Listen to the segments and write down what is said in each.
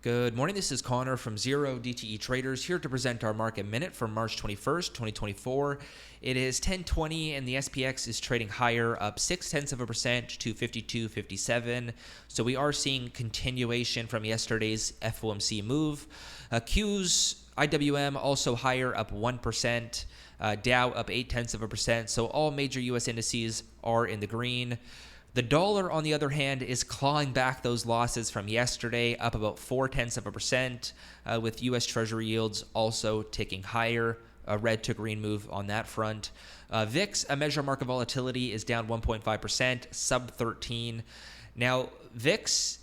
Good morning, this is Connor from 0DTE Traders here to present our market minute for March 21st, 2024. It is 10:20 and the SPX is trading higher, up 0.6% to 52.57. So we are seeing continuation from yesterday's FOMC move. Qs, IWM also higher, up 1%. Dow up 0.8%. So all major U.S. indices are in the green. The dollar, on the other hand, is clawing back those losses from yesterday, up about 0.4%, with U.S. Treasury yields also ticking higher, a red to green move on that front. VIX, a measure of market volatility, is down 1.5%, sub 13. Now, VIX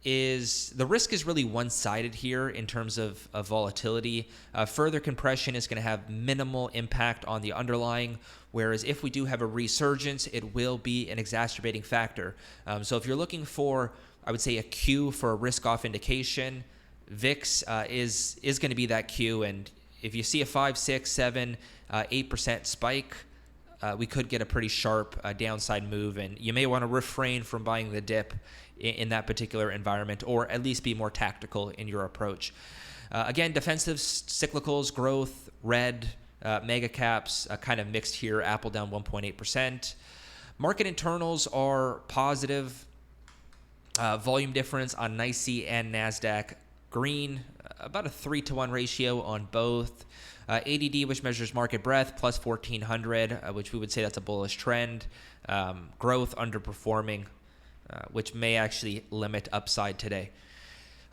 the risk is really one-sided here in terms of volatility. Further compression is going to have minimal impact on the underlying, whereas if we do have a resurgence, it will be an exacerbating factor. So if you're looking for, I would say, a cue for a risk-off indication, VIX is going to be that cue. And if you see a 5, 6, 7, 8% spike, we could get a pretty sharp downside move, and you may want to refrain from buying the dip in that particular environment, or at least be more tactical in your approach. Again, defensive cyclicals, growth, red, mega caps, kind of mixed here. Apple down 1.8%. Market internals are positive. Volume difference on NYSE and NASDAQ, green, about a 3-to-1 ratio on both. ADD, which measures market breadth, plus 1,400, which we would say that's a bullish trend. Growth underperforming, which may actually limit upside today.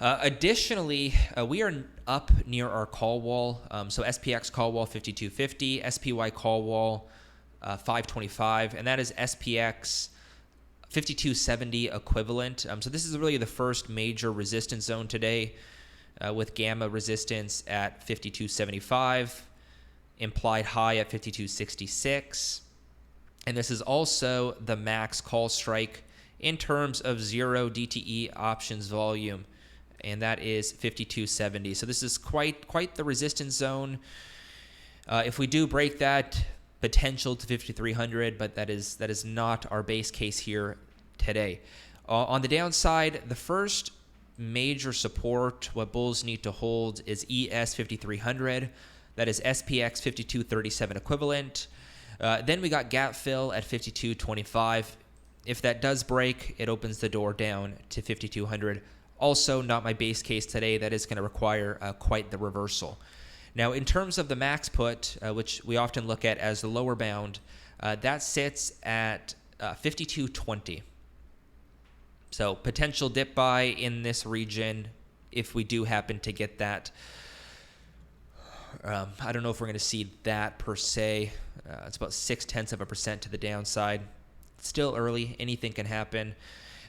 Additionally, we are up near our call wall. So SPX call wall 5250, SPY call wall 525, and that is SPX 5270 equivalent. So this is really the first major resistance zone today, with gamma resistance at 5275, implied high at 5266. And this is also the max call strike in terms of 0DTE options volume, and that is 5270. So this is quite the resistance zone. If we do break that, potential to 5300, but that is not our base case here today. On the downside, the first major support, what bulls need to hold, is ES 5300. That is SPX 5237 equivalent. Then we got gap fill at 5225. If that does break, it opens the door down to 5200. Also, not my base case today. That is going to require quite the reversal. Now, in terms of the max put, which we often look at as the lower bound, that sits at 5220. So potential dip buy in this region if we do happen to get that. I don't know if we're going to see that per se. It's about 0.6% to the downside. Still early, anything can happen.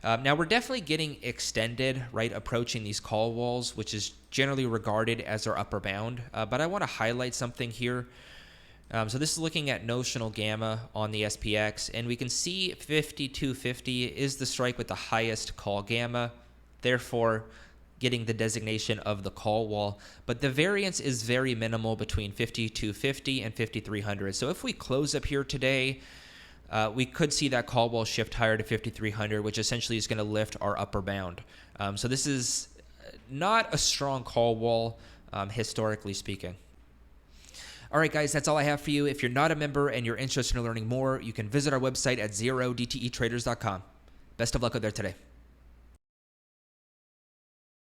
Now we're definitely getting extended, right, approaching these call walls, which is generally regarded as our upper bound. But I want to highlight something here. So this is looking at notional gamma on the SPX, and we can see 5250 is the strike with the highest call gamma, therefore getting the designation of the call wall. But the variance is very minimal between 5250 and 5300. So if we close up here today, we could see that call wall shift higher to 5300, which essentially is going to lift our upper bound. So this is not a strong call wall, historically speaking. All right, guys, that's all I have for you. If you're not a member and you're interested in learning more, you can visit our website at 0DTEtraders.com. Best of luck out there today.